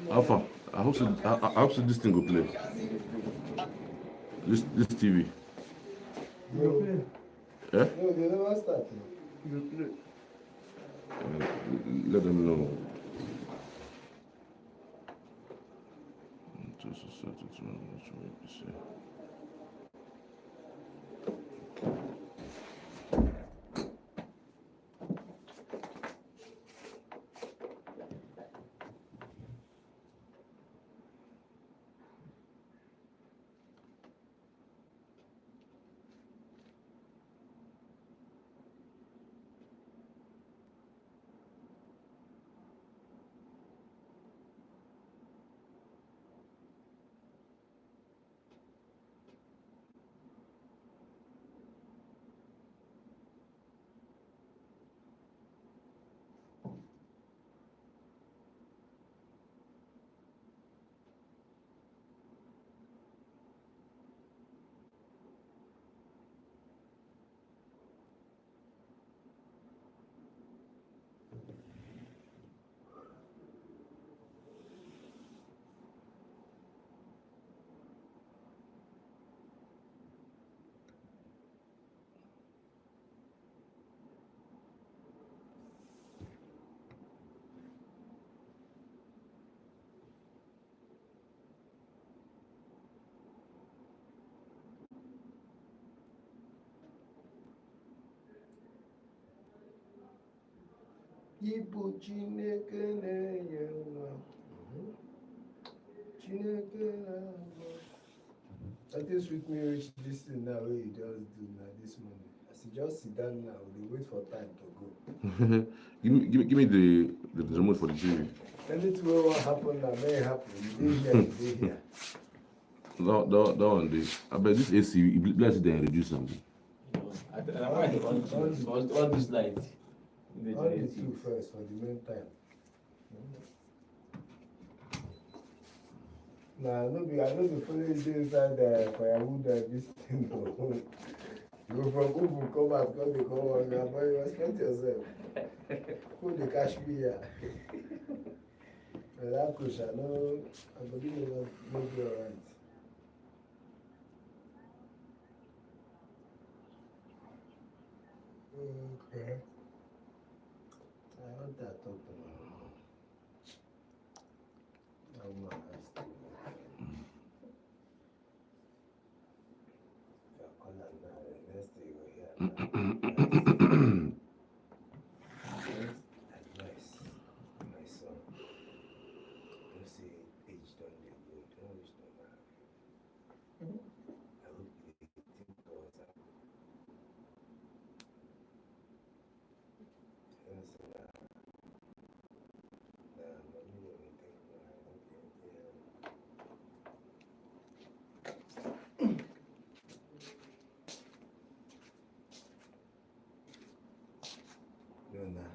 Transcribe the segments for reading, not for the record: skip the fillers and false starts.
Alpha, I hope so this thing will play. This TV. Yeah? No, they never start. Let them know. Ibu Chineke na-enye nwa. Chineke na-agba. I just with me reach this thing now where you just do now this morning. As you just sit down now, they wait for time to go. give me the remote for the TV. Anything will happen now, may happen. You did here, you did here. That one day. I bet this AC, let's then reduce something. I on this light. On the two first for the meantime. Nah, no be, I know the funny is inside the firewood this thing. You go from Ubu, come back, because they come on, but you respect yourself. Who the cash me here? Well, that push, I know, I believe it will be alright. Okay. I want that talk to my mom. I'm not asking. You're calling now, the next thing you hear now. Advice, my son. Don't say age don't dey go, don't reach no man. I hope you dey think towards am. You know, say na money dey we take now, I no dey hear. No, nah.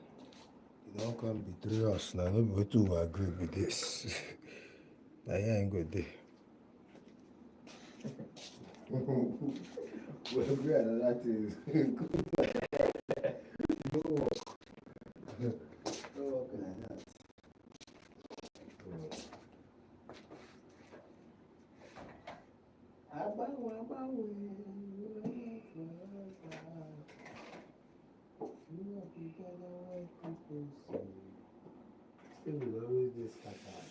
You don't come betray us now. No be wetin we agree with this. Na here ain't go dey. We agree on another thing. No work. No work like that. Abawo. Still will always be scattered.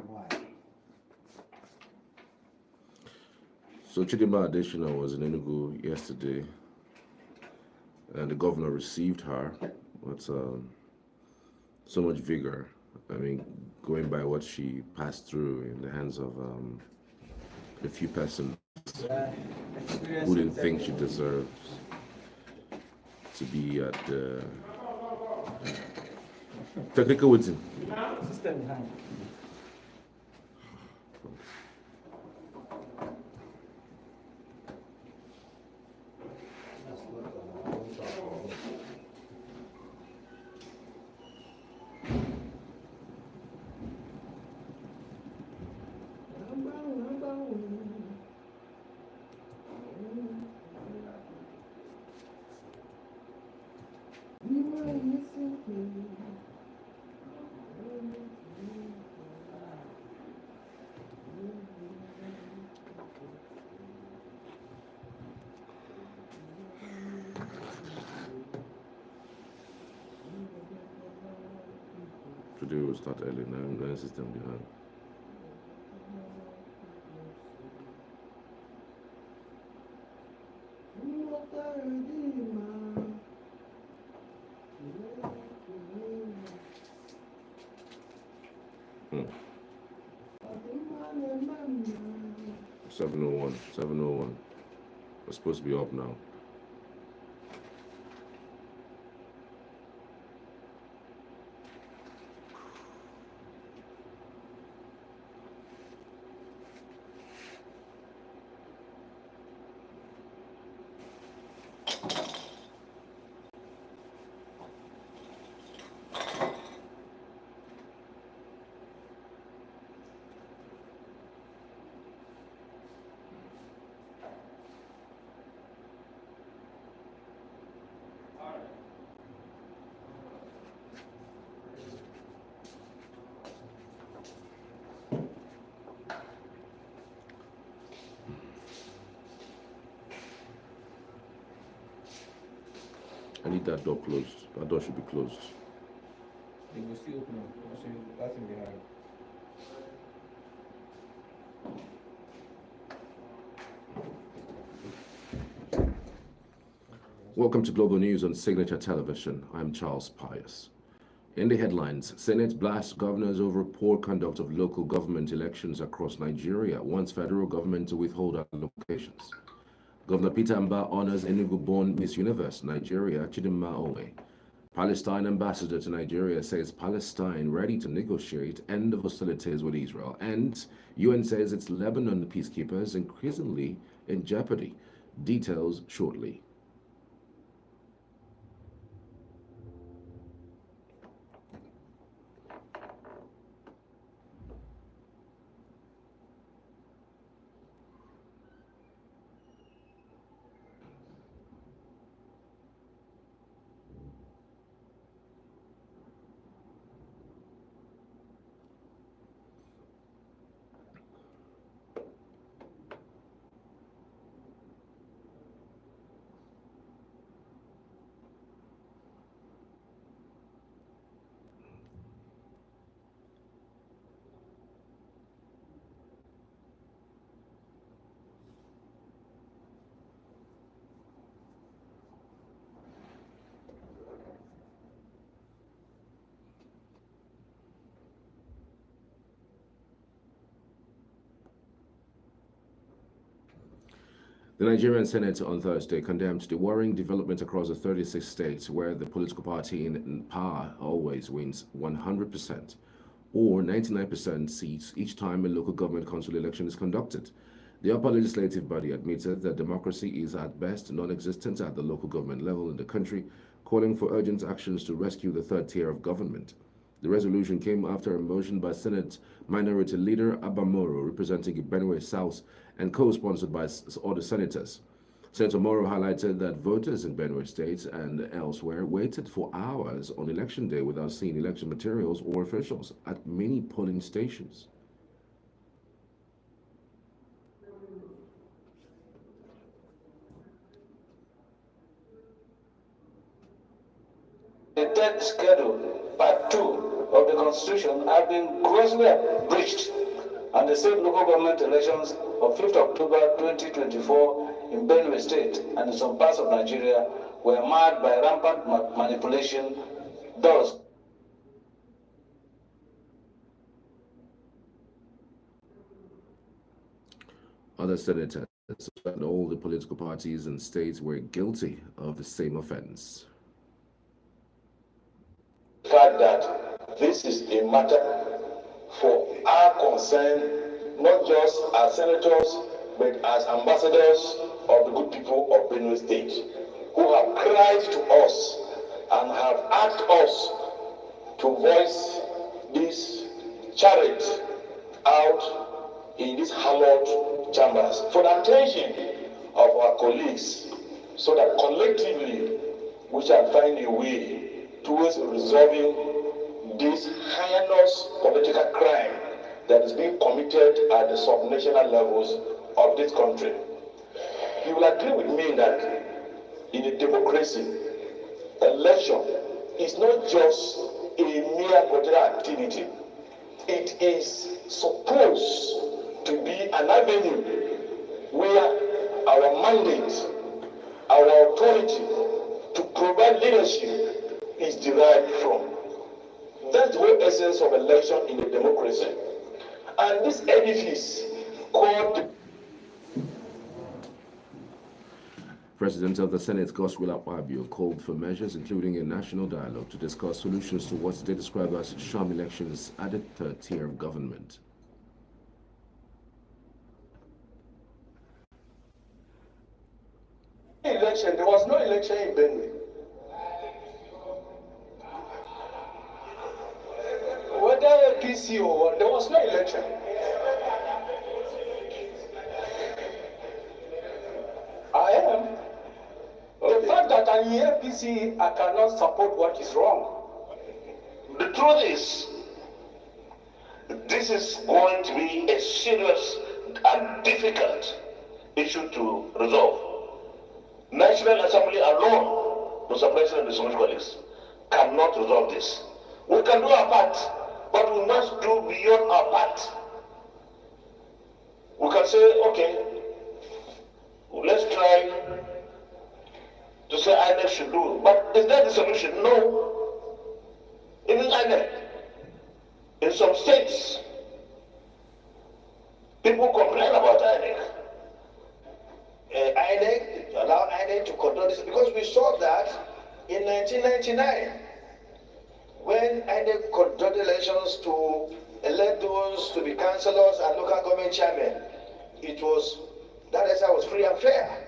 Why? So Chidima Adetshina was in Enugu yesterday, and the governor received her with so much vigor. I mean, going by what she passed through in the hands of a few persons who didn't think she deserves to be at the technical waiting. System behind. Today we'll start early. Now system behind. Hmm. 7:01. 7:01. We're supposed to be up now. I need that door closed. That door should be closed. They will still open up. That's in behind. Welcome to Global News on Signature Television. I'm Charles Pius. In the headlines, Senate blasts governors over poor conduct of local government elections across Nigeria, wants federal government to withhold allocations. Governor Peter Mbah honors Enugu-born Miss Universe, Nigeria, Chidima Onwe. Palestine ambassador to Nigeria says Palestine ready to negotiate end of hostilities with Israel. And UN says its Lebanon peacekeepers increasingly in jeopardy. Details shortly. The Nigerian Senate on Thursday condemned the worrying development across the 36 states where the political party in power always wins 100% or 99% seats each time a local government council election is conducted. The upper legislative body admitted that democracy is at best non-existent at the local government level in the country, calling for urgent actions to rescue the third tier of government. The resolution came after a motion by Senate Minority Leader Abba Moro, representing Benue South, and co-sponsored by other senators. Senator Moro highlighted that voters in Benue State and elsewhere waited for hours on election day without seeing election materials or officials at many polling stations. The third schedule, part 2 of the Constitution, have been grossly breached, and the state local government elections of 5th October 2024 in Benue State and in some parts of Nigeria were marred by rampant manipulation. Thus, other senators and all the political parties and states were guilty of the same offense. The fact that this is a matter for our concern, not just as senators, but as ambassadors of the good people of Benue State, who have cried to us and have asked us to voice this charity out in these hallowed chambers for the attention of our colleagues, so that collectively we shall find a way towards resolving this heinous political crime that is being committed at the subnational levels of this country. You will agree with me that in a democracy, election is not just a mere political activity. It is supposed to be an avenue where our mandate, our authority to provide leadership is derived from. That's the whole essence of election in a democracy. And this edifice called President of the Senate, Godswill Akpabio, called for measures including a national dialogue to discuss solutions to what they describe as sham elections added third tier of government. Election, there was no election in Benue. Whether APC or what, there was no election. I am. The fact that I'm in APC, I cannot support what is wrong. The truth is, this is going to be a serious and difficult issue to resolve. National Assembly alone, Mr. President and distinguished colleagues, cannot resolve this. We can do our part, but we must do beyond our part. We can say, okay, let's try to say INEC should do. But is that the solution? No. Even INEC, in some states, people complain about INEC. INEC, allow INEC to control this, because we saw that in 1999, when INEC conducted elections to elect those to be councillors and local government chairmen, that exercise was free and fair.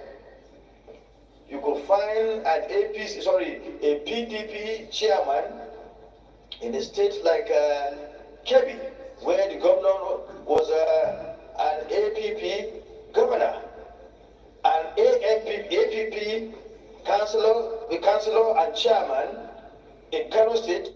You could find a PDP chairman in a state like Kebbi, where the governor was an APP governor. An APP councillor and chairman in Kano State.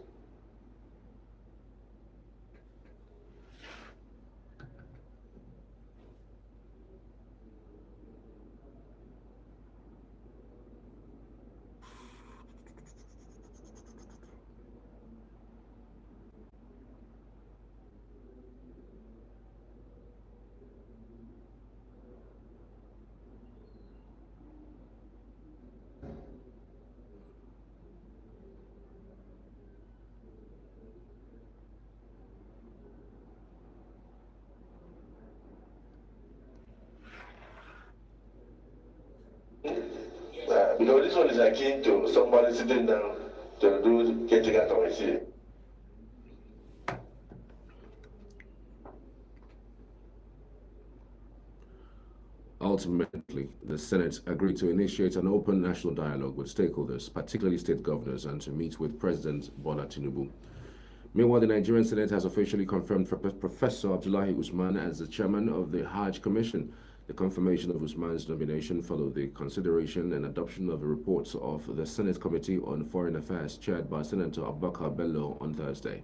Because this one is akin to somebody sitting down to do getting out of his. Ultimately, the Senate agreed to initiate an open national dialogue with stakeholders, particularly state governors, and to meet with President Bola Tinubu. Meanwhile, the Nigerian Senate has officially confirmed Professor Abdullahi Usman as the chairman of the Hajj Commission. The confirmation of Usman's nomination followed the consideration and adoption of a report of the Senate Committee on Foreign Affairs chaired by Senator Abubakar Bello on Thursday.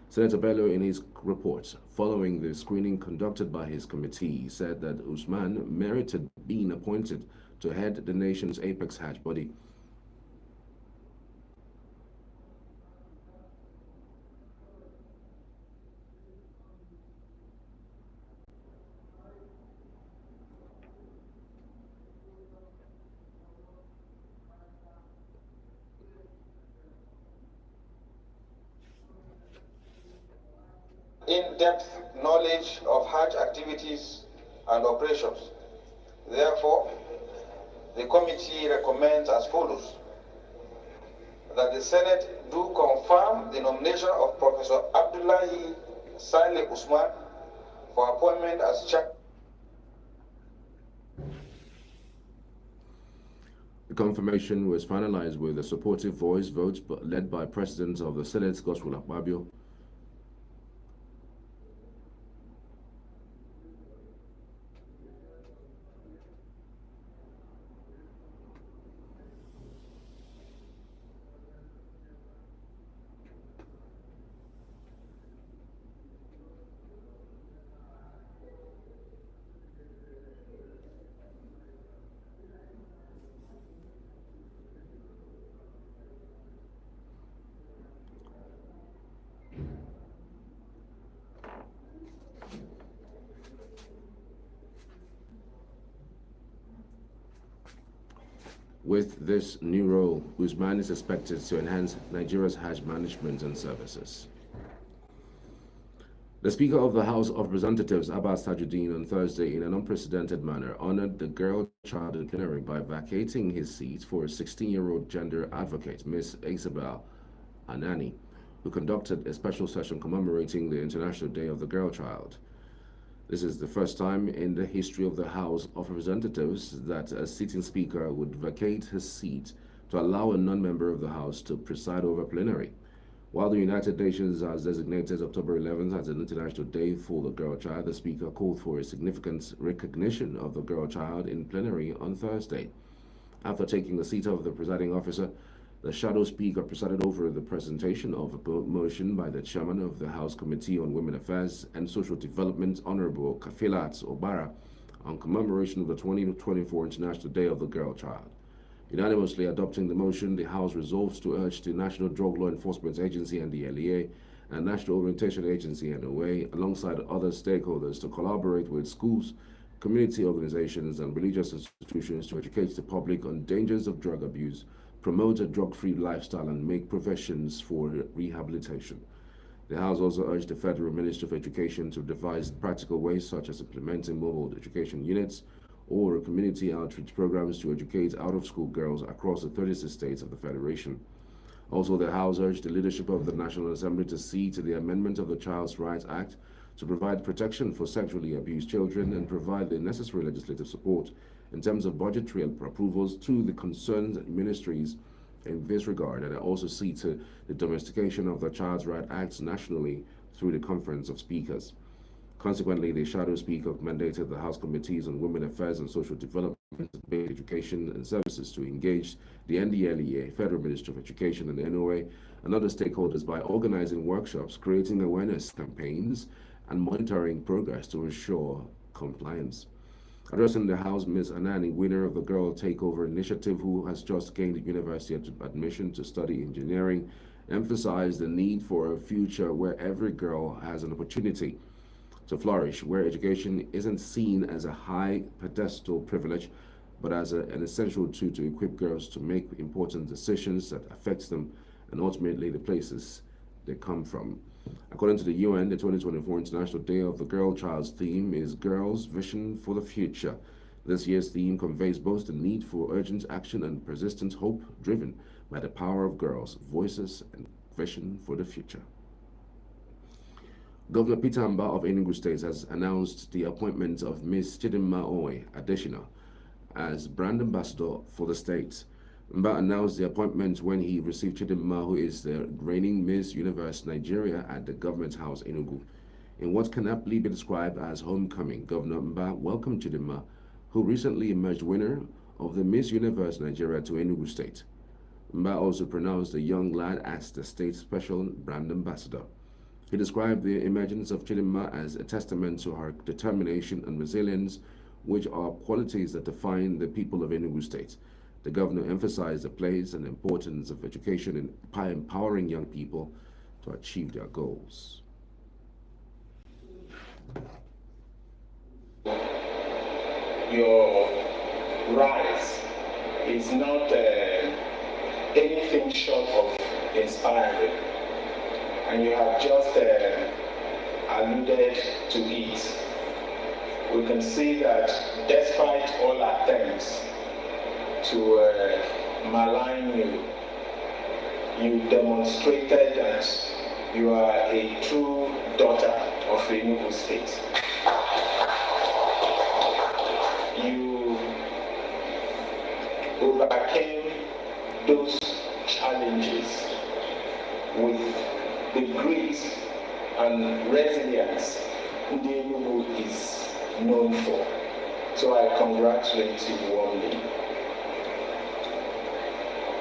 Senator Bello, in his report following the screening conducted by his committee, said that Usman merited being appointed to head the nation's apex Hajj body. In-depth knowledge of Hajj activities and operations. Therefore, the committee recommends as follows: that the Senate do confirm the nomination of Professor Abdullahi Saleh Usman for appointment as chairman. The confirmation was finalized with a supportive voice vote led by President of the Senate, Godswill Akpabio. With this new role, Usman is expected to enhance Nigeria's Hajj management and services. The Speaker of the House of Representatives, Abbas Tajuddin, on Thursday, in an unprecedented manner, honored the girl child in plenary by vacating his seat for a 16-year-old gender advocate, Miss Isabel Anani, who conducted a special session commemorating the International Day of the Girl Child. This is the first time in the history of the House of Representatives that a sitting speaker would vacate his seat to allow a non-member of the House to preside over plenary. While the United Nations has designated October 11th as an International Day for the Girl Child, the Speaker called for a significant recognition of the girl child in plenary on Thursday. After taking the seat of the presiding officer, the Shadow Speaker presided over the presentation of a motion by the Chairman of the House Committee on Women Affairs and Social Development, Honorable Kafilat Obara, on commemoration of the 2024 International Day of the Girl Child. Unanimously adopting the motion, the House resolves to urge the National Drug Law Enforcement Agency and the NDLEA and National Orientation Agency and Onwe, alongside other stakeholders, to collaborate with schools, community organizations, and religious institutions to educate the public on dangers of drug abuse, promote a drug-free lifestyle, and make provisions for rehabilitation. The House also urged the Federal Ministry of Education to devise practical ways such as implementing mobile education units or community outreach programs to educate out-of-school girls across the 36 states of the Federation. Also, the House urged the leadership of the National Assembly to see to the amendment of the Child's Rights Act to provide protection for sexually abused children and provide the necessary legislative support in terms of budgetary approvals to the concerned ministries in this regard, and also see to the domestication of the Child's Rights Act nationally through the Conference of Speakers. Consequently, the Shadow Speaker mandated the House Committees on Women Affairs and Social Development, Education and Services to engage the NDLEA, Federal Ministry of Education, and the NOA and other stakeholders by organizing workshops, creating awareness campaigns, and monitoring progress to ensure compliance. Addressing the House, Ms. Anani, winner of the Girl Takeover Initiative, who has just gained university admission to study engineering, emphasized the need for a future where every girl has an opportunity to flourish, where education isn't seen as a high pedestal privilege, but as an essential tool to equip girls to make important decisions that affect them and ultimately the places they come from. According to the UN, the 2024 International Day of the Girl Child's theme is Girls' Vision for the Future. This year's theme conveys both the need for urgent action and persistent hope, driven by the power of girls' voices and vision for the future. Governor Peter Mbah of Enugu State has announced the appointment of Miss Chidima Onwe, Adetshina, as brand ambassador for the state. Mbah announced the appointment when he received Chidima, who is the reigning Miss Universe Nigeria, at the Government House Enugu. In what can aptly be described as homecoming, Governor Mbah welcomed Chidima, who recently emerged winner of the Miss Universe Nigeria, to Enugu State. Mbah also pronounced the young lad as the state's special brand ambassador. He described the emergence of Chidima as a testament to her determination and resilience, which are qualities that define the people of Enugu State. The governor emphasized the place and importance of education in empowering young people to achieve their goals. Your rise is not anything short of inspiring, and you have just alluded to it. We can see that despite all attempts to malign you, you demonstrated that you are a true daughter of Enugu State. You overcame those challenges with the grit and resilience the Enugu is known for. So I congratulate you warmly.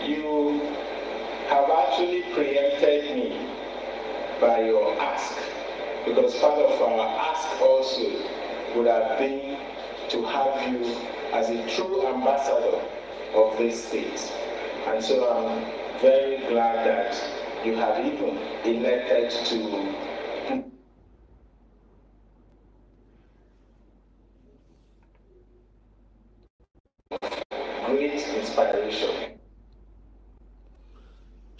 You have actually preempted me by your ask, because part of our ask also would have been to have you as a true ambassador of this state. And so I'm very glad that you have even elected to great inspiration.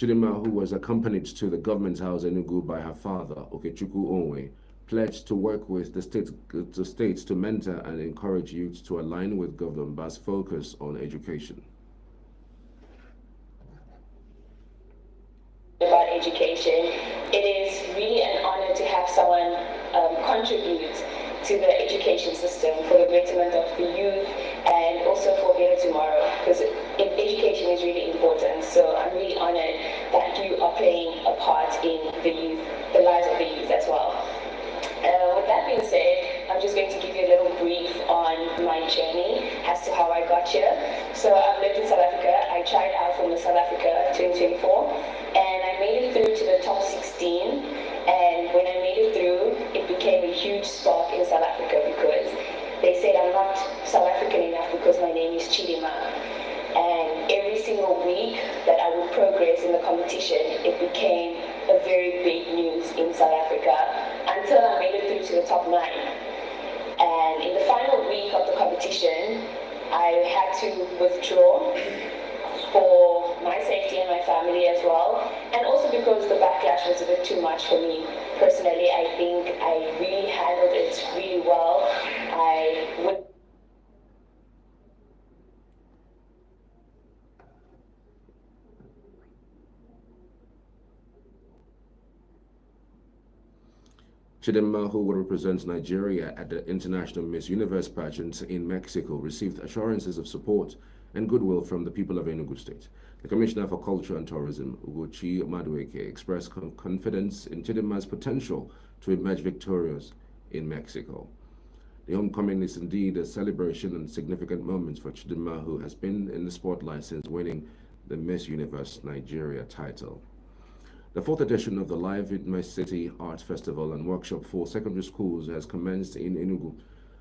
Chidima, who was accompanied to the government house in Enugu by her father, Okechukwu Onwe, pledged to work with the states to mentor and encourage youth to align with Governor Mbah's focus on education. About education, it is really an honor to have someone contribute to the education system for the betterment of the youth and also for a better tomorrow, because education is really important. So I'm really honored that you are playing a part in the lives of the youth as well. With that being said, I'm just going to give you a little brief on my journey as to how I got here. So I've lived in South Africa. I tried out for Miss South Africa 2024, and I made it through to the top 16. And when I made it through, it became a huge spark in South Africa because they said I'm not South African enough because my name is Chidima. And every single week that I would progress in the competition, it became a very big news in South Africa until I made it through to the top 9. And in the final week of the competition, I had to withdraw for my safety and my family as well, and also because the backlash was a bit too much for me personally. I think I really handled it really well. Chidima, who will represent Nigeria at the International Miss Universe pageant in Mexico, received assurances of support and goodwill from the people of Enugu State. The Commissioner for Culture and Tourism, Ugochi Madueke, expressed confidence in Chidima's potential to emerge victorious in Mexico. The homecoming is indeed a celebration and significant moment for Chidima, who has been in the spotlight since winning the Miss Universe Nigeria title. The 4th edition of the Live in My City Art Festival and Workshop for Secondary Schools has commenced in Enugu.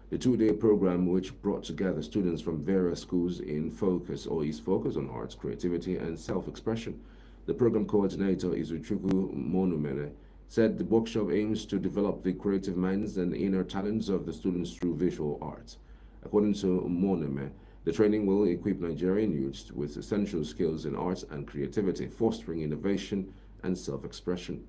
The 2-day program, which brought together students from various schools is focused on arts, creativity, and self-expression. The program coordinator, Izuchukwu Monumene, said the workshop aims to develop the creative minds and inner talents of the students through visual arts. According to Monumene, the training will equip Nigerian youths with essential skills in arts and creativity, fostering innovation and self-expression.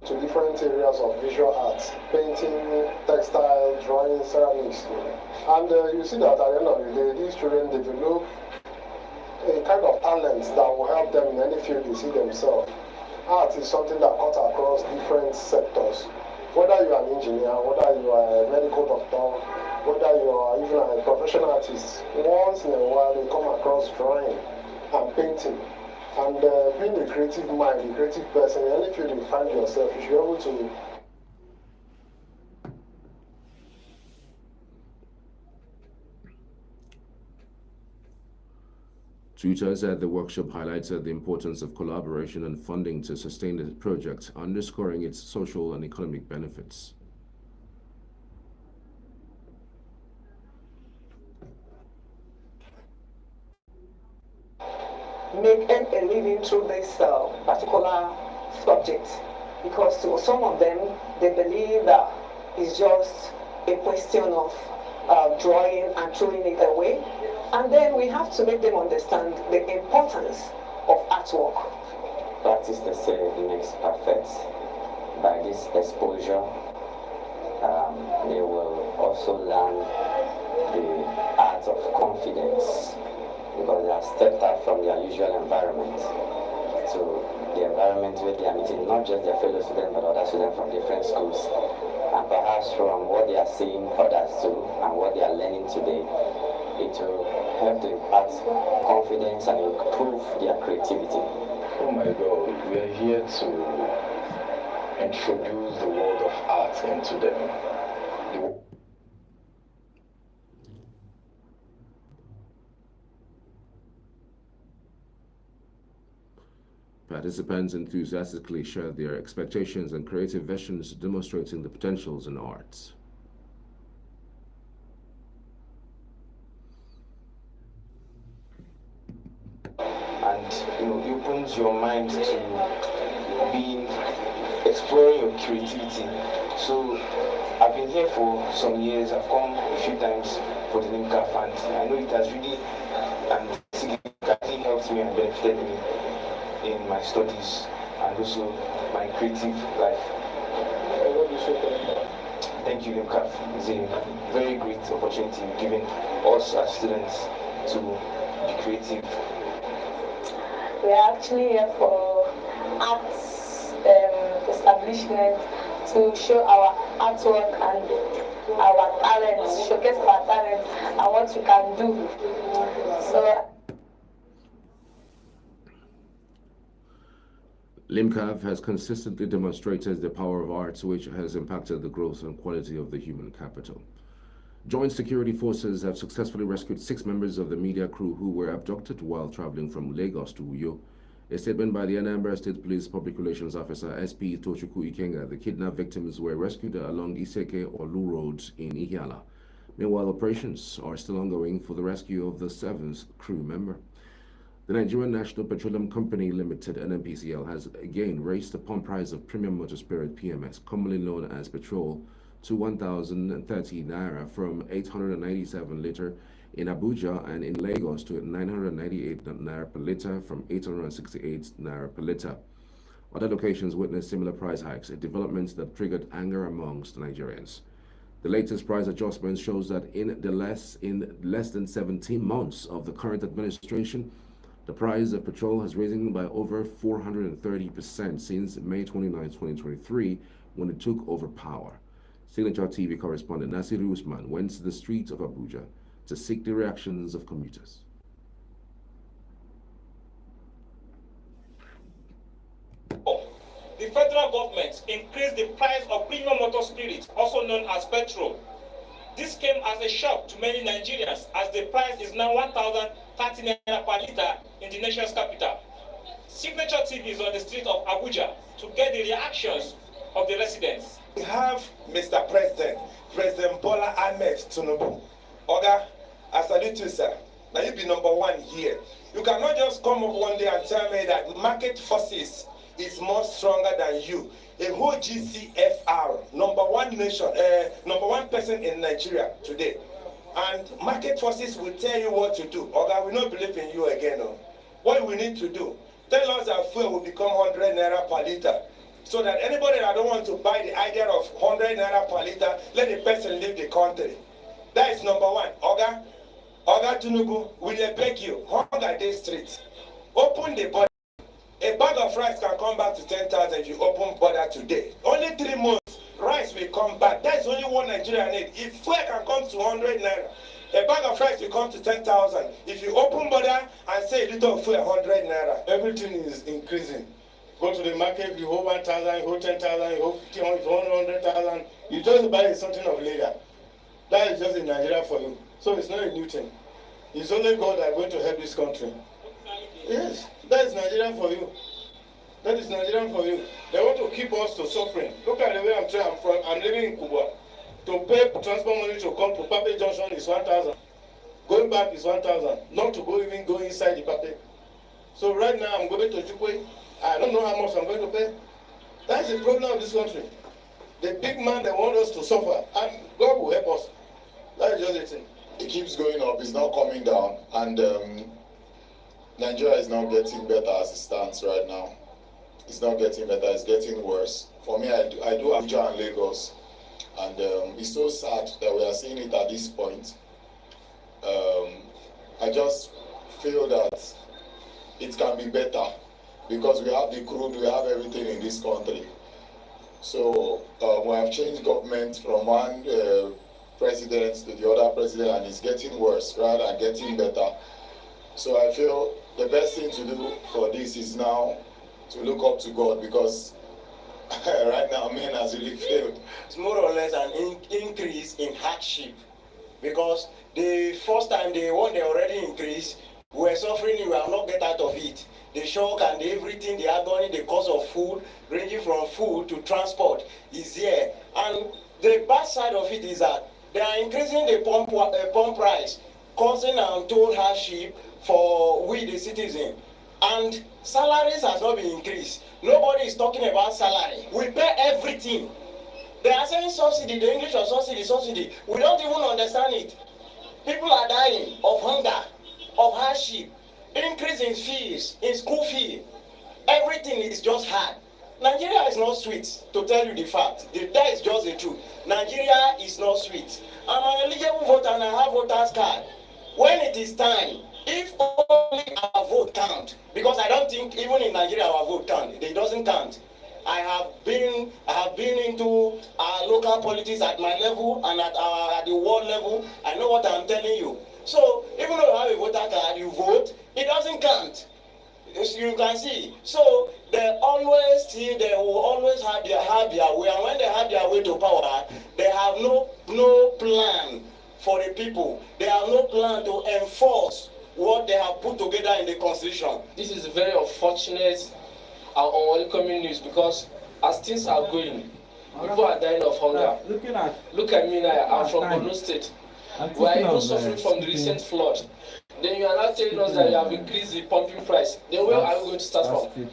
To different areas of visual arts, painting, textile, drawing, ceramics. And you see that at the end of the day, these children develop a kind of talent that will help them in any field they see themselves. Art is something that cuts across different sectors. Whether you are an engineer, whether you are a medical doctor, whether you are even a professional artist, once in a while you come across drawing and painting. And being a creative mind, a creative person, in any field you find yourself, you should be able to. Tutors at the workshop highlighted the importance of collaboration and funding to sustain the project, underscoring its social and economic benefits. Make a living through this particular subject, because to some of them, they believe that it's just a question of drawing and throwing it away. And then we have to make them understand the importance of artwork. Practice, they say, makes perfect. By this exposure, they will also learn the art of confidence, because they have stepped out from their usual environment to the environment where they are meeting not just their fellow students but other students from different schools. And perhaps from what they are seeing others do and what they are learning today, it will help to impact confidence and improve their creativity. Oh my God, we are here to introduce the world of art into them. Participants enthusiastically shared their expectations and creative visions, demonstrating the potentials in arts. And it opens your mind to be exploring your creativity. So I've been here for some years. I've come a few times for the Limcaf, and I know it has really and significantly helped me and benefited me in my studies and also my creative life. Thank you, Limcaf. It's a very great opportunity given us as students to be creative. We are actually here for arts establishment to show our artwork and our talents, showcase our talents and what we can do. So Limcaf has consistently demonstrated the power of arts, which has impacted the growth and quality of the human capital. Joint security forces have successfully rescued 6 members of the media crew who were abducted while traveling from Lagos to Uyo. A statement by the Anambra State Police Public Relations Officer SP Tochukwu Ikenga, the kidnapped victims were rescued along Iseke Olu roads in Ihiala. Meanwhile, operations are still ongoing for the rescue of the 7th crew member. The Nigerian National Petroleum Company Limited, NNPCL, has again raised the pump price of premium motor spirit PMS, commonly known as petrol, to 1,030 naira from 897 liter in Abuja, and in Lagos to 998 naira per liter from 868 naira per liter. Other locations witnessed similar price hikes, a development that triggered anger amongst Nigerians. The latest price adjustment shows that in less than 17 months of the current administration, the price of petrol has risen by over 430% since May 29, 2023, when it took over power. Signature TV correspondent Nasiru Usman went to the streets of Abuja to seek the reactions of commuters. The federal government increased the price of premium motor spirit, also known as petrol. This came as a shock to many Nigerians, as the price is now 1,030 naira per liter in the nation's capital. Signature TV is on the street of Abuja to get the reactions of the residents. We have Mr. President, President Bola Ahmed Tinubu. Oga, I salute you, sir. Now you be #1 here. You cannot just come up one day and tell me that market forces is more stronger than you. A whole GCFR, #1 nation, #1 person in Nigeria today. And market forces will tell you what to do. Oga, we don't believe in you again. No? What we need to do, tell us that fuel will become 100 naira per liter. So that anybody that don't want to buy the idea of 100 naira per liter, let the person leave the country. That is #1. Oga Tinubu, will I beg you, hunger this street. Open the border. A bag of rice can come back to 10,000 if you open border today. Only 3 months, rice will come back. That's only what Nigeria needs. If fuel can come to 100 naira, a bag of rice will come to 10,000. If you open border and say a little of fuel 100 naira, everything is increasing. Go to the market, you hold 1,000, you hold 10,000, you hold 50,000, you hold 100,000. You just buy something of later. That is just in Nigeria for you. So it's not a new thing. It's only God that is going to help this country. Yes, that is Nigeria for you. That is Nigeria for you. They want to keep us to suffering. Look at the way I'm from. I'm living in Cuba. To pay transport money to come to Pape Junction is 1,000. Going back is 1,000. Not to even go inside the Pape. So right now I'm going to Jukwe. I don't know how much I'm going to pay. That's the problem of this country. The big man, they want us to suffer, and God will help us. That is just the thing. It keeps going up, it's not coming down, and Nigeria is not getting better as it stands right now. It's not getting better, it's getting worse. For me, I do Abuja and Lagos, and it's so sad that we are seeing it at this point. I just feel that it can be better, because we have the crude, we have everything in this country. So we have changed government from one president to the other president, and it's getting worse rather than getting better. So I feel the best thing to do for this is now to look up to God, because right now man has really failed. It's more or less an increase in hardship, because the first time they already increased, we were suffering, we will not get out of it. The shock and everything, the agony, the cost of food, ranging from food to transport, is here. And the bad side of it is that they are increasing the pump price, causing untold hardship for we, the citizen. and salaries has not been increased. Nobody is talking about salary. We pay everything. They are saying subsidy, the English of subsidy, subsidy. We don't even understand it. People are dying of hunger, of hardship, increase in fees, in school fee. Everything is just hard. Nigeria is not sweet, to tell you the fact. That is just the truth. Nigeria is not sweet. I'm an eligible voter and I have voter's card. When it is time, if only our vote count, because I don't think even in Nigeria our vote count, it doesn't count. I have been into local politics at my level and at the world level. I know what I'm telling you. So even though you have a voter card, you vote, it doesn't count. As you can see. So they will always have their way, and when they have their way to power, they have no plan for the people. They have no plan to enforce what they have put together in the constitution. This is very unfortunate and unwelcoming news, because as things are going, people are dying of hunger. Look at me now, I'm from Borno State. We are even suffering from the recent flood. Then you are now telling us that you have increased the pumping price. Then where are we going to start from?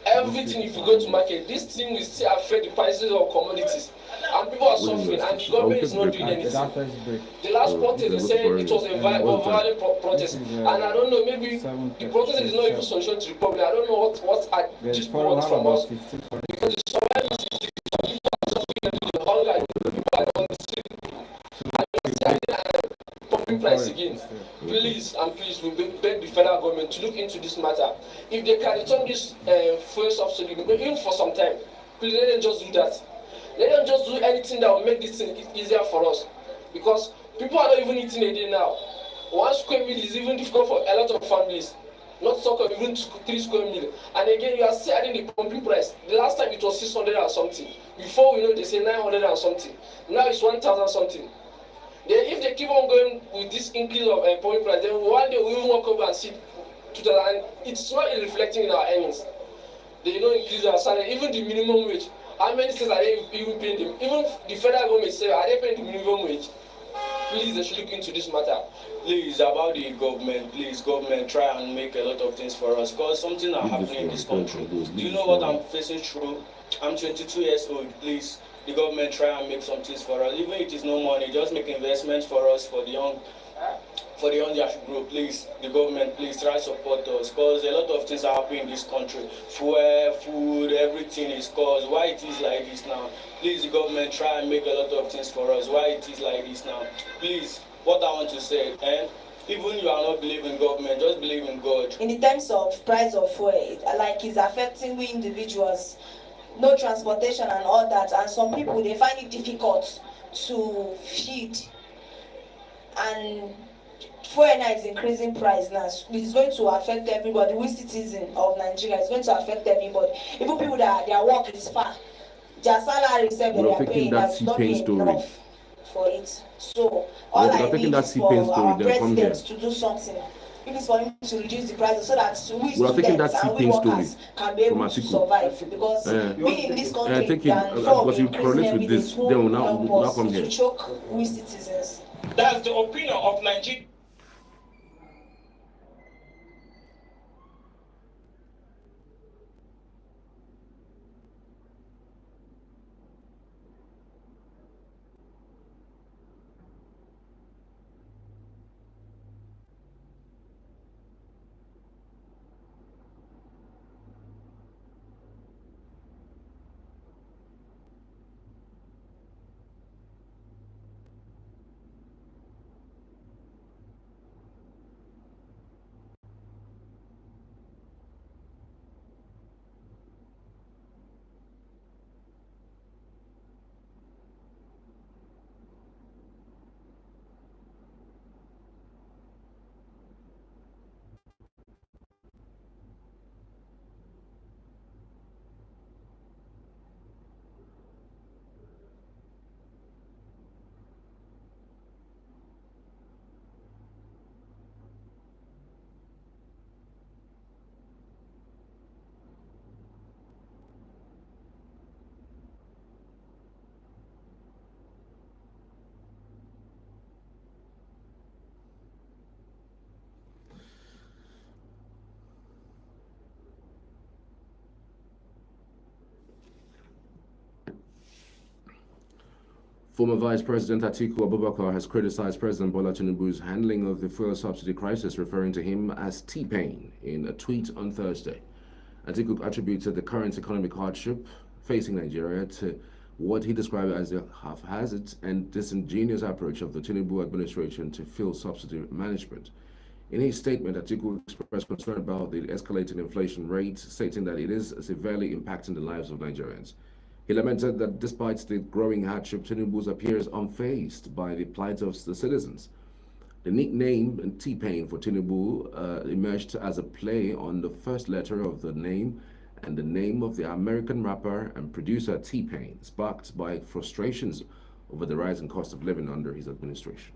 Everything, if you go to market, this thing will still affect the prices of commodities. And people are suffering, and the government is not doing anything. The last protest, they said it was a violent protest. And I don't know, maybe the protest is not even solution to the problem. I don't know what this want from us. Because the survivors, people are suffering, the hunger, people are on the street. Pumping price again. Please and please, we beg the federal government to look into this matter. If they can return this fuel subsidy, even for some time, please let them just do that. Let them just do anything that will make this thing easier for us. Because people are not even eating a day now. 1 square meal is even difficult for a lot of families. Not talk of even 3 square meal. And again, you are still adding the pumping price. The last time it was 600 and something. Before we know, they say 900 and something. Now it's 1,000 something. Then if they keep on going with this increase of pumping price, then one day we even walk over and see 2,000, and it's not reflecting in our earnings. They don't increase our salary, even the minimum wage. How many states are they even paying them? Even the federal government say, are they paying the minimum wage? Please, they should look into this matter. Please, about the government, please, government, try and make a lot of things for us, because something are happening in this country. Do you know what I'm facing through? I'm 22 years old, please. The government try and make some things for us. Even if it is no money, just make investments for us, for the young that should grow. Please, the government, please try support us, because a lot of things are happening in this country. Fuel, food, everything is caused. Why it is like this now? Please, the government try and make a lot of things for us. Why it is like this now? Please, what I want to say, even you are not believing government, just believe in God. In the terms of price of fuel, like it's affecting we individuals. No transportation and all that, and some people they find it difficult to feed, and fuel now is increasing price now. It's going to affect everybody. We citizens of Nigeria, it's going to affect everybody. Even people that their work is far, their salary is that they are paying that's not enough for it. So all I need is for our president to do something. If it's for him to reduce the prices so that we students and we workers can be able to survive, because we in this country can fall increasing every day to help us to choke we citizens. That's the opinion of Nigeria. Former Vice President Atiku Abubakar has criticized President Bola Tinubu's handling of the fuel subsidy crisis, referring to him as T-Pain in a tweet on Thursday. Atiku attributed the current economic hardship facing Nigeria to what he described as a haphazard and disingenuous approach of the Tinubu administration to fuel subsidy management. In his statement, Atiku expressed concern about the escalating inflation rate, stating that it is severely impacting the lives of Nigerians. He lamented that despite the growing hardship, Tinubu appears unfazed by the plight of the citizens. The nickname T-Pain for Tinubu emerged as a play on the first letter of the name and the name of the American rapper and producer T-Pain, sparked by frustrations over the rising cost of living under his administration.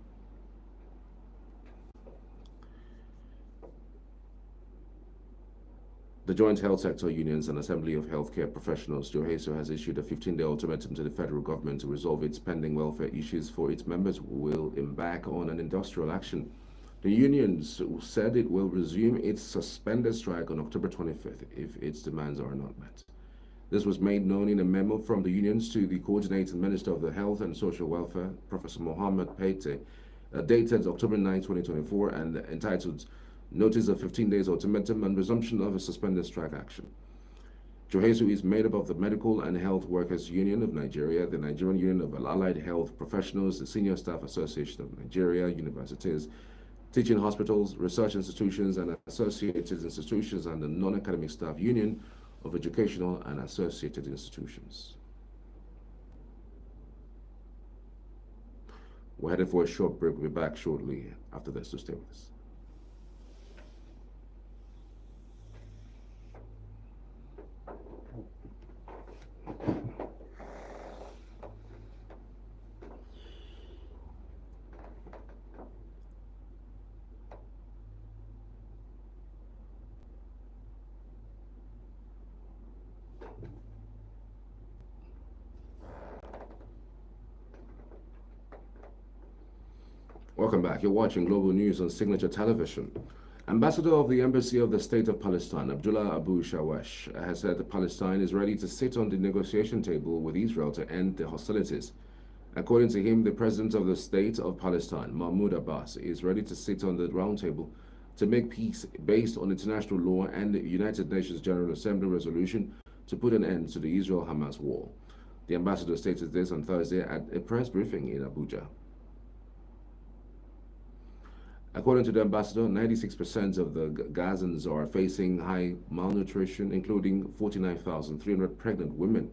The Joint Health Sector Unions and Assembly of Healthcare Professionals, JOHESO, has issued a 15-day ultimatum to the federal government to resolve its pending welfare issues for its members who will embark on an industrial action. The unions said it will resume its suspended strike on October 25th if its demands are not met. This was made known in a memo from the unions to the Coordinating Minister of the Health and Social Welfare, Professor Mohammed Pete, dated October 9, 2024, and entitled Notice of 15 Days Ultimatum and Resumption of a Suspended Strike Action. JOHESO is made up of the Medical and Health Workers Union of Nigeria, the Nigerian Union of Allied Health Professionals, the Senior Staff Association of Nigeria, universities, teaching hospitals, research institutions, and associated institutions, and the Non-Academic Staff Union of Educational and Associated Institutions. We're headed for a short break. We'll be back shortly after this, so stay with us. Welcome back. You're watching Global News on Signature Television. Ambassador of the Embassy of the State of Palestine, Abdullah Abu Shawash, has said that Palestine is ready to sit on the negotiation table with Israel to end the hostilities. According to him, the President of the State of Palestine, Mahmoud Abbas, is ready to sit on the round table to make peace based on international law and the United Nations General Assembly resolution to put an end to the Israel-Hamas war. The ambassador stated this on Thursday at a press briefing in Abuja. According to the ambassador, 96% of the Gazans are facing high malnutrition, including 49,300 pregnant women.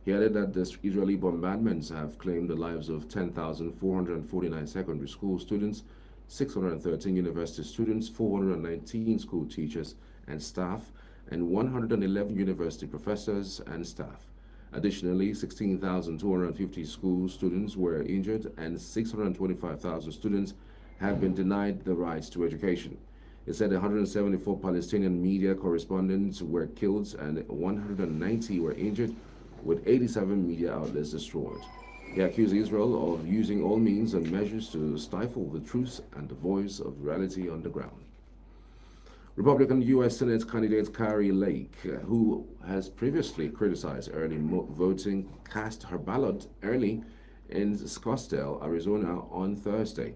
He added that the Israeli bombardments have claimed the lives of 10,449 secondary school students, 613 university students, 419 school teachers and staff, and 111 university professors and staff. Additionally, 16,250 school students were injured and 625,000 students have been denied the rights to education. It said 174 Palestinian media correspondents were killed and 190 were injured, with 87 media outlets destroyed. He accused Israel of using all means and measures to stifle the truth and the voice of reality on the ground. Republican U.S. Senate candidate Kari Lake, who has previously criticized early voting, cast her ballot early in Scottsdale, Arizona on Thursday.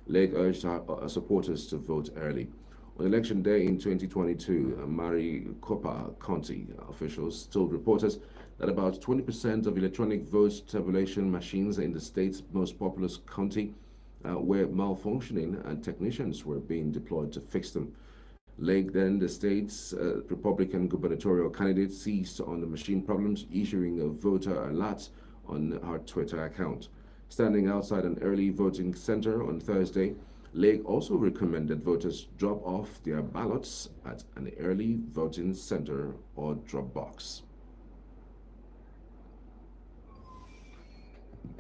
Lake urged her supporters to vote early. On election day in 2022, Maricopa County officials told reporters that about 20% of electronic vote tabulation machines in the state's most populous county were malfunctioning and technicians were being deployed to fix them. Lake, then the state's Republican gubernatorial candidate, seized on the machine problems, issuing a voter alert on her Twitter account. Standing outside an early voting center on Thursday, Lake also recommended voters drop off their ballots at an early voting center or drop box.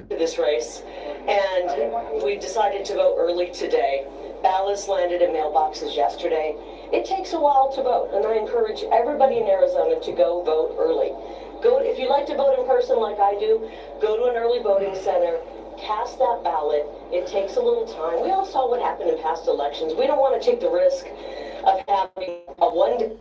This race, and we decided to vote early today. Ballots landed in mailboxes yesterday. It takes a while to vote, and I encourage everybody in Arizona to go vote early. If you like to vote in person like I do, go to an early voting center. Cast that ballot. It takes a little time. We all saw what happened in past elections. We don't want to take the risk of having a one-day.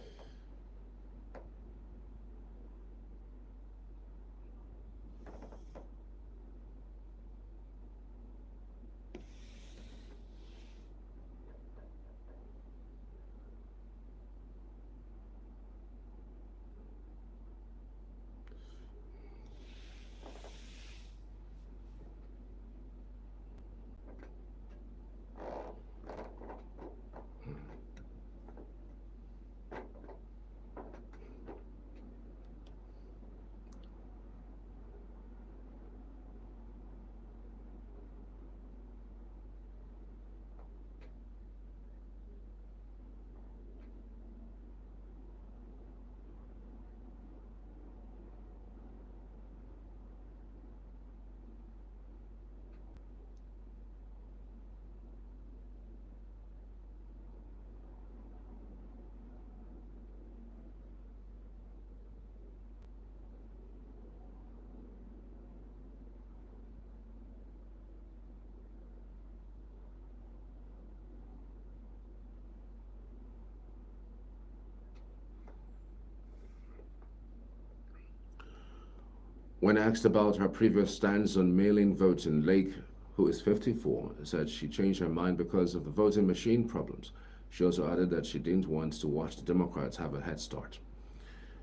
When asked about her previous stance on mail-in voting, Lake, who is 54, said she changed her mind because of the voting machine problems. She also added that she didn't want to watch the Democrats have a head start.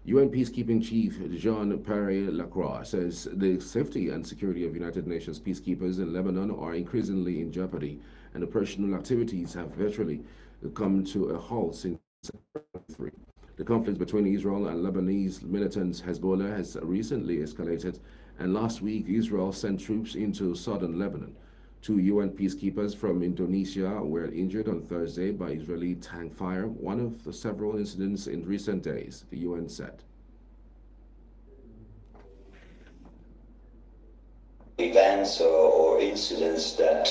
UN Peacekeeping Chief Jean-Pierre Lacroix says the safety and security of United Nations peacekeepers in Lebanon are increasingly in jeopardy, and operational activities have virtually come to a halt since 2003. The conflict between Israel and Lebanese militants Hezbollah has recently escalated, and last week Israel sent troops into southern Lebanon. 2 UN peacekeepers from Indonesia were injured on Thursday by Israeli tank fire, one of the several incidents in recent days, the UN said. Events or incidents that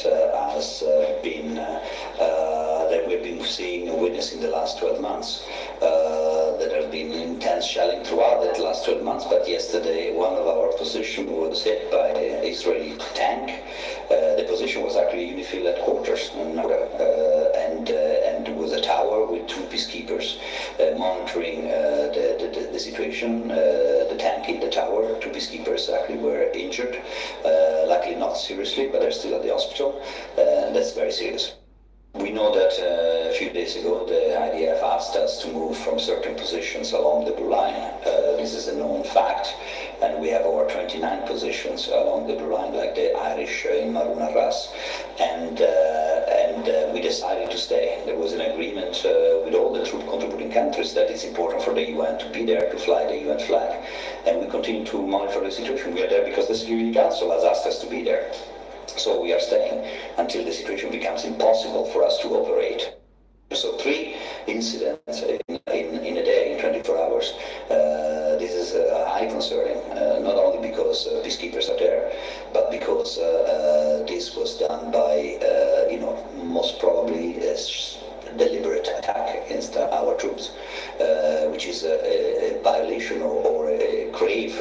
that we've been seeing and witnessing the last 12 months. There has been intense shelling throughout the last 12 months, but yesterday one of our positions was hit by an Israeli tank. The position was actually UNIFIL headquarters, and it was a tower with 2 peacekeepers monitoring the situation. The tank hit the tower. 2 peacekeepers actually were injured, luckily not seriously, but they're still at the hospital. That's very serious. We know that a few days ago the IDF asked us to move from certain positions along the Blue Line. This is a known fact, and we have over 29 positions along the Blue Line, like the Irish in Maruna Ras, and we decided to stay. There was an agreement with all the troop contributing countries that it's important for the UN to be there, to fly the UN flag, and we continue to monitor the situation. We are there because the Security Council has asked us to be there. So we are staying until the situation becomes impossible for us to operate. So 3 incidents in a day, in 24 hours. This is high concerning, not only because peacekeepers are there, but because this was done by, most probably a deliberate attack against our troops, which is a violation or a grave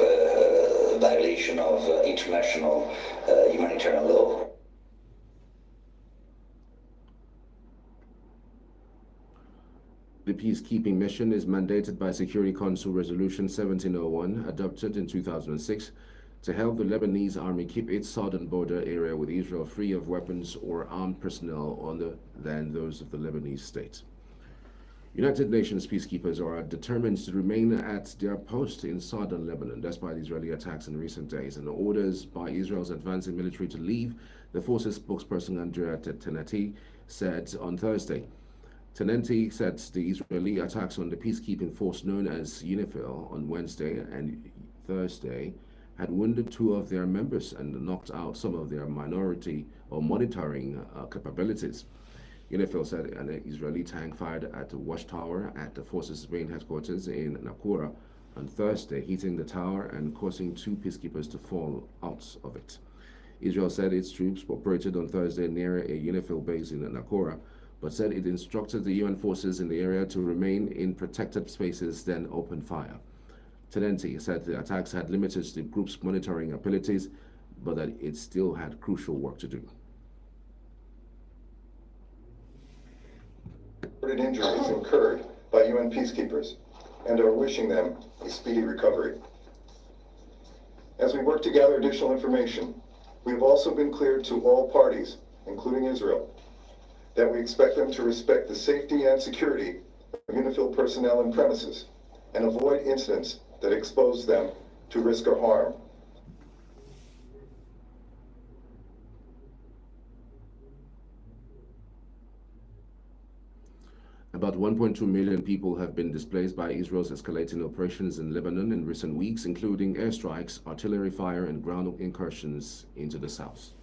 violation of international humanitarian law. The peacekeeping mission is mandated by Security Council Resolution 1701, adopted in 2006, to help the Lebanese army keep its southern border area with Israel free of weapons or armed personnel other than those of the Lebanese state. United Nations peacekeepers are determined to remain at their post in southern Lebanon despite Israeli attacks in recent days and orders by Israel's advancing military to leave, the force's spokesperson Andrea Teneti said on Thursday. Tenenti said the Israeli attacks on the peacekeeping force known as UNIFIL on Wednesday and Thursday had wounded 2 of their members and knocked out some of their minority or monitoring capabilities. UNIFIL said an Israeli tank fired at the watchtower at the force's main headquarters in Nakura on Thursday, hitting the tower and causing 2 peacekeepers to fall out of it. Israel said its troops operated on Thursday near a UNIFIL base in Nakura, but said it instructed the UN forces in the area to remain in protected spaces, then open fire. Tenenti said the attacks had limited the group's monitoring abilities, but that it still had crucial work to do. Injuries incurred by UN peacekeepers and are wishing them a speedy recovery. As we work to gather additional information, we have also been cleared to all parties, including Israel, that we expect them to respect the safety and security of UNIFIL personnel and premises and avoid incidents that expose them to risk or harm. About 1.2 million people have been displaced by Israel's escalating operations in Lebanon in recent weeks, including airstrikes, artillery fire, and ground incursions into the south.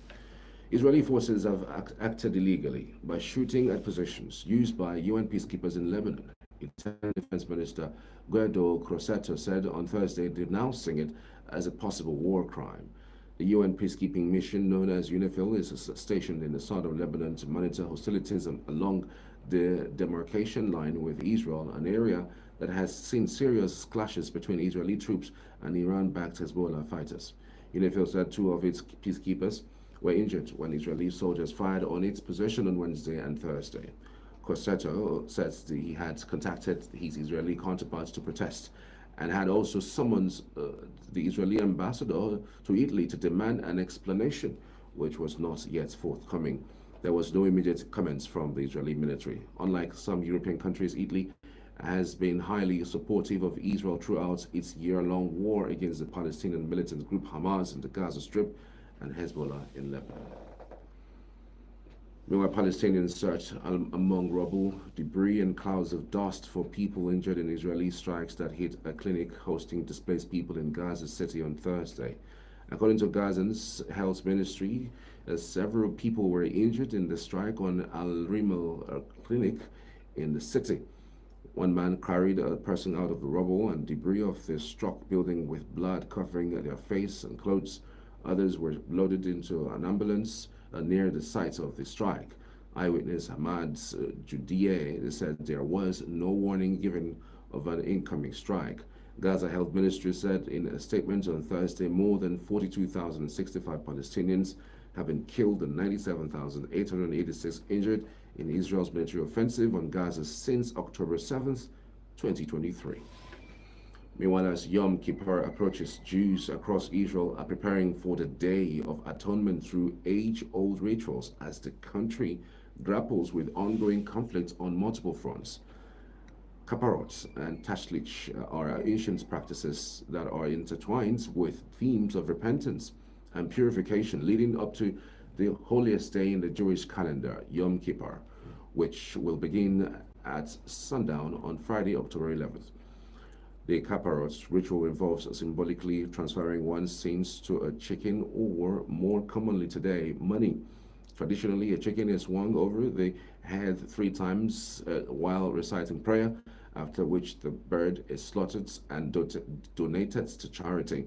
Israeli forces have acted illegally by shooting at positions used by UN peacekeepers in Lebanon. Italian Defense Minister Guido Crosetto said on Thursday, denouncing it as a possible war crime. The UN peacekeeping mission known as UNIFIL is stationed in the south of Lebanon to monitor hostilities along the demarcation line with Israel, an area that has seen serious clashes between Israeli troops and Iran-backed Hezbollah fighters. UNIFIL said 2 of its peacekeepers were injured when Israeli soldiers fired on its position on Wednesday and Thursday. Corsetto says he had contacted his Israeli counterparts to protest and had also summoned the Israeli ambassador to Italy to demand an explanation, which was not yet forthcoming. There was no immediate comments from the Israeli military. Unlike some European countries, Italy has been highly supportive of Israel throughout its year-long war against the Palestinian militant group Hamas in the Gaza Strip and Hezbollah in Lebanon. Meanwhile, Palestinians searched among rubble, debris, and clouds of dust for people injured in Israeli strikes that hit a clinic hosting displaced people in Gaza City on Thursday. According to Gazans health ministry, several people were injured in the strike on Al-Rimal clinic in the city. One man carried a person out of the rubble and debris of the struck building with blood covering their face and clothes. Others were loaded into an ambulance near the site of the strike. Eyewitness Hamad Judea said there was no warning given of an incoming strike. Gaza Health Ministry said in a statement on Thursday more than 42,065 Palestinians have been killed and 97,886 injured in Israel's military offensive on Gaza since October 7th, 2023. Meanwhile, as Yom Kippur approaches, Jews across Israel are preparing for the Day of Atonement through age-old rituals as the country grapples with ongoing conflicts on multiple fronts. Kapparot and Tashlich are ancient practices that are intertwined with themes of repentance and purification leading up to the holiest day in the Jewish calendar, Yom Kippur, which will begin at sundown on Friday, October 11th. The Kapparot ritual involves symbolically transferring one's sins to a chicken or, more commonly today, money. Traditionally, a chicken is swung over the head 3 times while reciting prayer, after which the bird is slaughtered and donated to charity.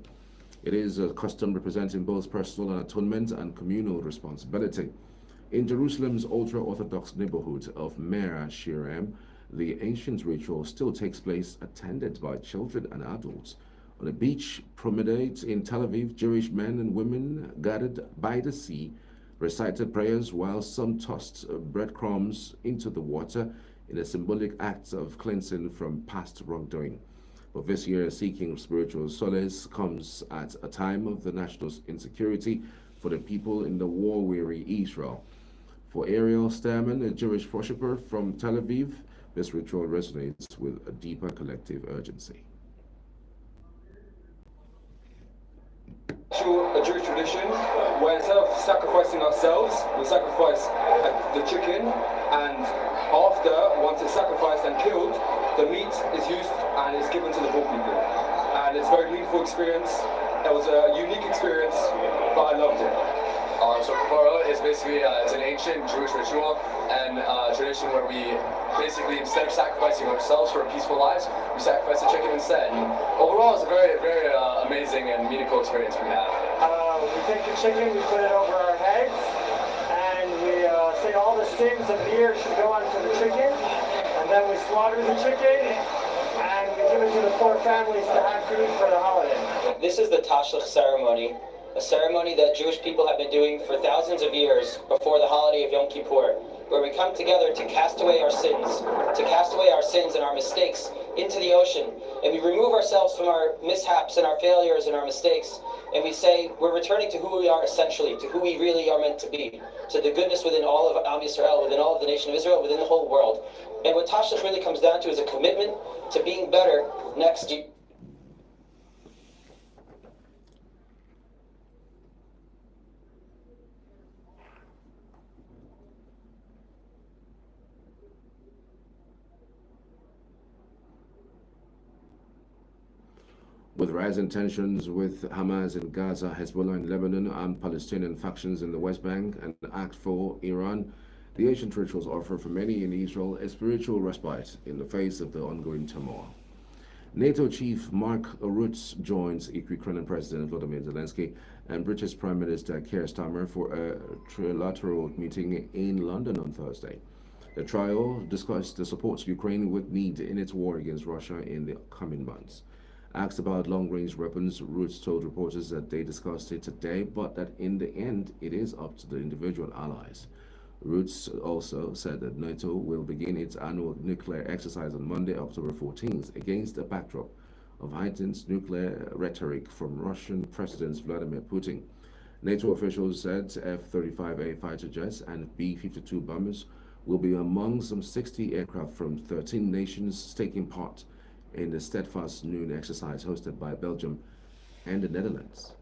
It is a custom representing both personal atonement and communal responsibility. In Jerusalem's ultra-Orthodox neighborhood of Meir Shirem, the ancient ritual still takes place, attended by children and adults. On a beach promenade in Tel Aviv, Jewish men and women gathered by the sea recited prayers while some tossed breadcrumbs into the water in a symbolic act of cleansing from past wrongdoing. But this year, seeking spiritual solace comes at a time of the national insecurity for the people in the war-weary Israel. For Ariel Sterman, a Jewish worshipper from Tel Aviv, this ritual resonates with a deeper collective urgency. A Jewish tradition where instead of sacrificing ourselves, we sacrifice the chicken, and after, once it's sacrificed and killed, the meat is used and is given to the poor people. And it's a very meaningful experience. It was a unique experience, but I loved it. So Kapara is basically, it's an ancient Jewish ritual and tradition where we basically, instead of sacrificing ourselves for peaceful lives, we sacrifice the chicken instead. And overall, it's a very, very amazing and meaningful experience we have. We take the chicken, we put it over our heads, and we say all the sins of the year should go onto the chicken, and then we slaughter the chicken, and we give it to the poor families to have food for the holiday. This is the Tashlich ceremony, a ceremony that Jewish people have been doing for thousands of years before the holiday of Yom Kippur, where we come together to cast away our sins and our mistakes into the ocean, and we remove ourselves from our mishaps and our failures and our mistakes, and we say we're returning to who we are essentially, to who we really are meant to be, to the goodness within all of Am Yisrael, within all of the nation of Israel, within the whole world. And what Tashlich really comes down to is a commitment to being better next year. With rising tensions with Hamas in Gaza, Hezbollah in Lebanon, and Palestinian factions in the West Bank, and Act 4 Iran, the ancient rituals offer for many in Israel a spiritual respite in the face of the ongoing turmoil. NATO chief Mark Rutte joins Ukrainian President Volodymyr Zelensky and British Prime Minister Keir Starmer for a trilateral meeting in London on Thursday. The trio discussed the support Ukraine would need in its war against Russia in the coming months. Asked about long-range weapons, Rutte told reporters that they discussed it today, but that in the end, it is up to the individual allies. Rutte also said that NATO will begin its annual nuclear exercise on Monday, October 14th, against a backdrop of heightened nuclear rhetoric from Russian President Vladimir Putin. NATO officials said F-35A fighter jets and B-52 bombers will be among some 60 aircraft from 13 nations taking part in the Steadfast Noon exercise hosted by Belgium and the Netherlands.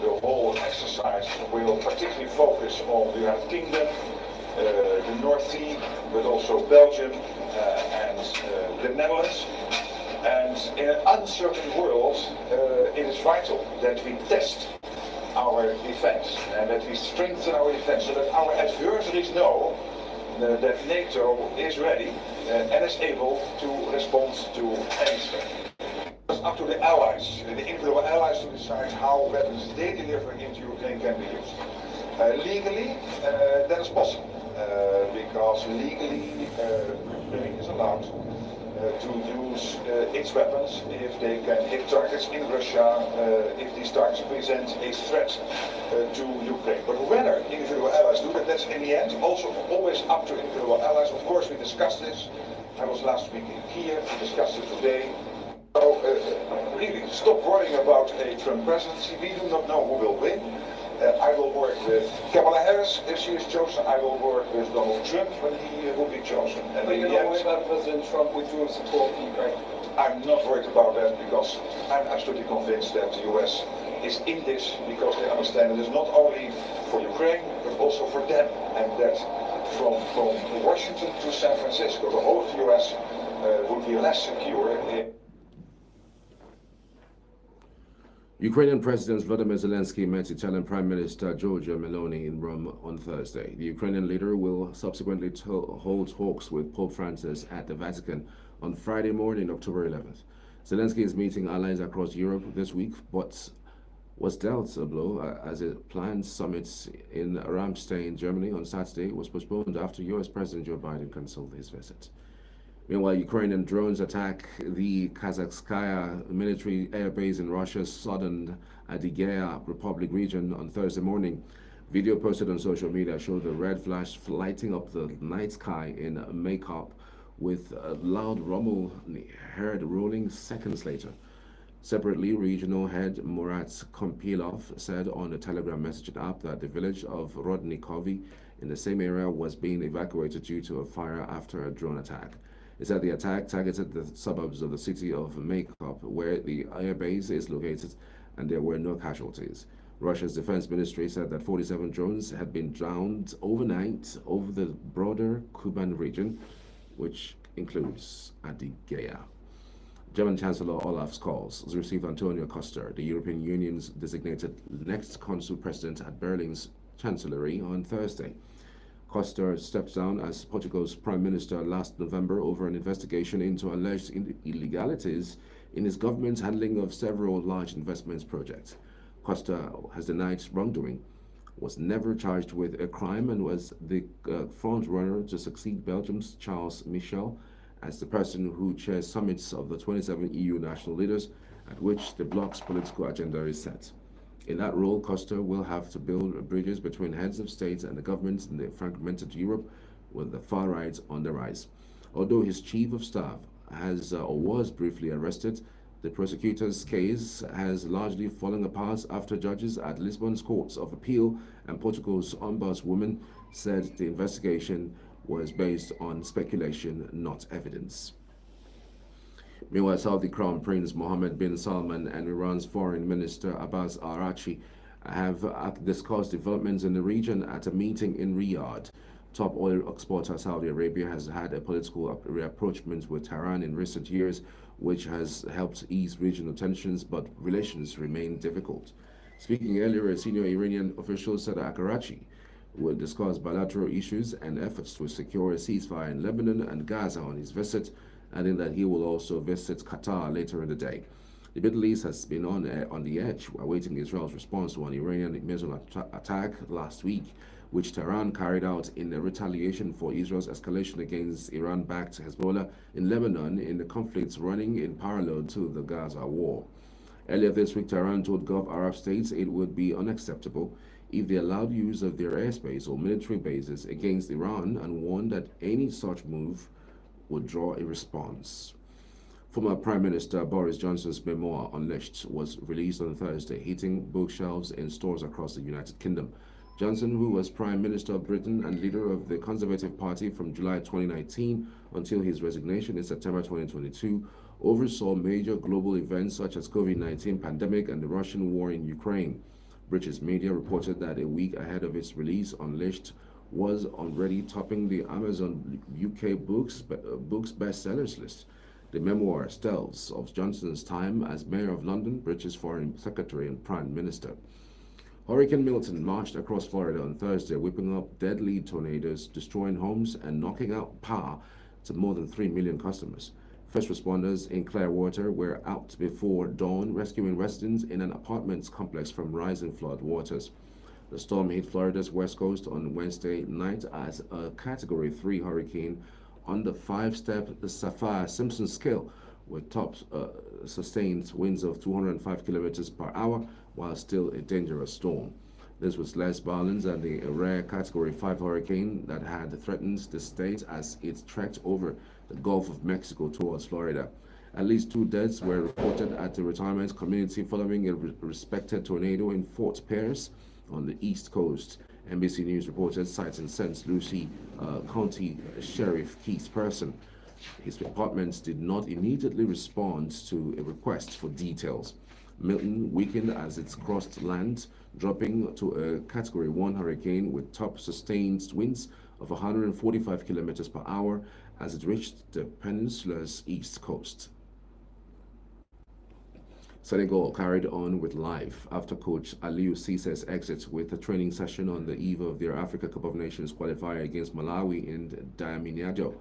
The whole exercise will particularly focus on the United Kingdom, the North Sea, but also Belgium and the Netherlands. And in an uncertain world, it is vital that we test our defense and that we strengthen our defense so that our adversaries know that NATO is ready and is able to respond to any threat. It's up to the allies, the individual allies, to decide how weapons they deliver into Ukraine can be used. Legally, that is possible, because legally Ukraine is allowed to use its weapons if they can hit targets in Russia, if these targets present a threat to Ukraine. But whether individual allies do that, that's in the end also always up to individual allies. Of course, we discussed this. I was last week in Kiev, we discussed it today. So really, stop worrying about a Trump presidency. We do not know who will win. I will work with Kamala Harris if she is chosen. I will work with Donald Trump when he will be chosen. And But you're not worried about President Trump withdrawing support for Ukraine? I'm not worried about that because I'm absolutely convinced that the US is in this because they understand it is not only for Ukraine but also for them, and that from Washington to San Francisco, the whole of the US would be less secure if Ukrainian President Volodymyr Zelensky met Italian Prime Minister Giorgia Meloni in Rome on Thursday. The Ukrainian leader will subsequently hold talks with Pope Francis at the Vatican on Friday morning, October 11th. Zelensky is meeting allies across Europe this week, but was dealt a blow as a planned summit in Ramstein, Germany on Saturday was postponed after U.S. President Joe Biden canceled his visit. Meanwhile, Ukrainian drones attack the Kazakhskaya military air base in Russia's southern Adygea Republic region on Thursday morning. Video posted on social media showed the red flash lighting up the night sky in Makeup, with a loud rumble heard rolling seconds later. Separately, regional head Murat Kompilov said on the Telegram messaging app that the village of Rodnikovi in the same area was being evacuated due to a fire after a drone attack. He said the attack targeted the suburbs of the city of Makeup, where the airbase is located, and there were no casualties. Russia's defense ministry said that 47 drones had been downed overnight over the broader Kuban region, which includes Adygea. German Chancellor Olaf Scholz received Antonio Costa, the European Union's designated next consul president, at Berlin's Chancellery on Thursday. Costa stepped down as Portugal's prime minister last November over an investigation into alleged illegalities in his government's handling of several large investments projects. Costa has denied wrongdoing, was never charged with a crime, and was the front runner to succeed Belgium's Charles Michel as the person who chairs summits of the 27 EU national leaders at which the bloc's political agenda is set. In that role, Costa will have to build bridges between heads of state and the governments in the fragmented Europe, with the far right on the rise. Although his chief of staff has or was briefly arrested, the prosecutor's case has largely fallen apart after judges at Lisbon's Courts of Appeal and Portugal's ombudswoman said the investigation was based on speculation, not evidence. Meanwhile, Saudi Crown Prince Mohammed bin Salman and Iran's Foreign Minister Abbas Araghchi have discussed developments in the region at a meeting in Riyadh. Top oil exporter Saudi Arabia has had a political rapprochement with Tehran in recent years, which has helped ease regional tensions, but relations remain difficult. Speaking earlier, a senior Iranian official said Araghchi will discuss bilateral issues and efforts to secure a ceasefire in Lebanon and Gaza on his visit, adding that he will also visit Qatar later in the day. The Middle East has been on the edge, awaiting Israel's response to an Iranian missile attack last week, which Tehran carried out in retaliation for Israel's escalation against Iran-backed Hezbollah in Lebanon in the conflicts running in parallel to the Gaza war. Earlier this week, Tehran told Gulf Arab states it would be unacceptable if they allowed use of their airspace or military bases against Iran, and warned that any such move would draw a response. Former Prime Minister Boris Johnson's memoir, Unleashed, was released on Thursday, hitting bookshelves in stores across the United Kingdom. Johnson, who was Prime Minister of Britain and leader of the Conservative Party from July 2019 until his resignation in September 2022, oversaw major global events such as COVID-19 pandemic and the Russian war in Ukraine. British media reported that a week ahead of its release, Unleashed was already topping the Amazon UK books bestsellers list. The memoir tells of Johnson's time as Mayor of London, British Foreign Secretary and Prime Minister. Hurricane Milton marched across Florida on Thursday, whipping up deadly tornadoes, destroying homes and knocking out power to more than 3 million customers. First responders in Clearwater were out before dawn, rescuing residents in an apartment complex from rising flood waters. The storm hit Florida's west coast on Wednesday night as a Category 3 hurricane on the 5-step Saffir-Simpson scale, with top sustained winds of 205 kilometers per hour, while still a dangerous storm. This was less violent than the rare Category 5 hurricane that had threatened the state as it trekked over the Gulf of Mexico towards Florida. At least 2 deaths were reported at the retirement community following a respected tornado in Fort Pierce on the East Coast. NBC News reported, citing St. Lucie County Sheriff Keith Person. His department did not immediately respond to a request for details. Milton weakened as it crossed land, dropping to a Category 1 hurricane with top sustained winds of 145 kilometers per hour as it reached the peninsula's east coast. Senegal carried on with life after coach Aliou Cissé's exit with a training session on the eve of their Africa Cup of Nations qualifier against Malawi in Diamniadio.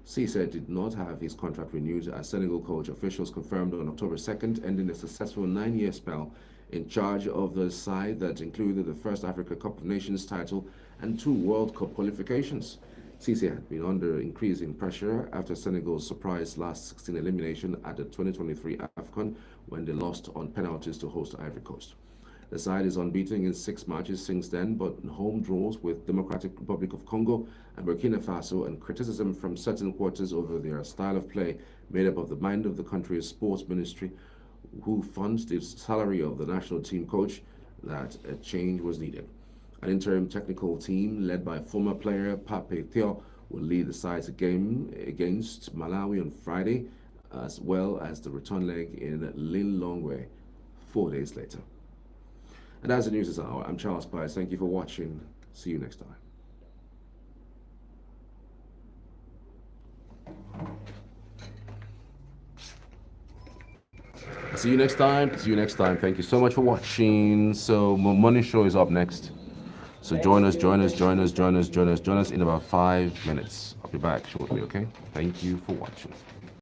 Cissé did not have his contract renewed as Senegal coach. Officials confirmed on October 2nd, ending a successful 9-year spell in charge of the side that included the first Africa Cup of Nations title and 2 World Cup qualifications. Cissé had been under increasing pressure after Senegal's surprise last 16 elimination at the 2023 AFCON when they lost on penalties to host Ivory Coast. The side is unbeaten in 6 matches since then, but home draws with Democratic Republic of Congo and Burkina Faso, and criticism from certain quarters over their style of play made up of the mind of the country's sports ministry, who funds the salary of the national team coach, that a change was needed. An interim technical team led by former player Pape Theo will lead the side's game against Malawi on Friday, as well as the return leg in Lilongwe 4 days later. And that's the news this hour. I'm Charles Pies. Thank you for watching. See you next time. See you next time. See you next time. Thank you so much for watching. So, Money Show is up next. So join us in about 5 minutes. I'll be back shortly, okay? Thank you for watching.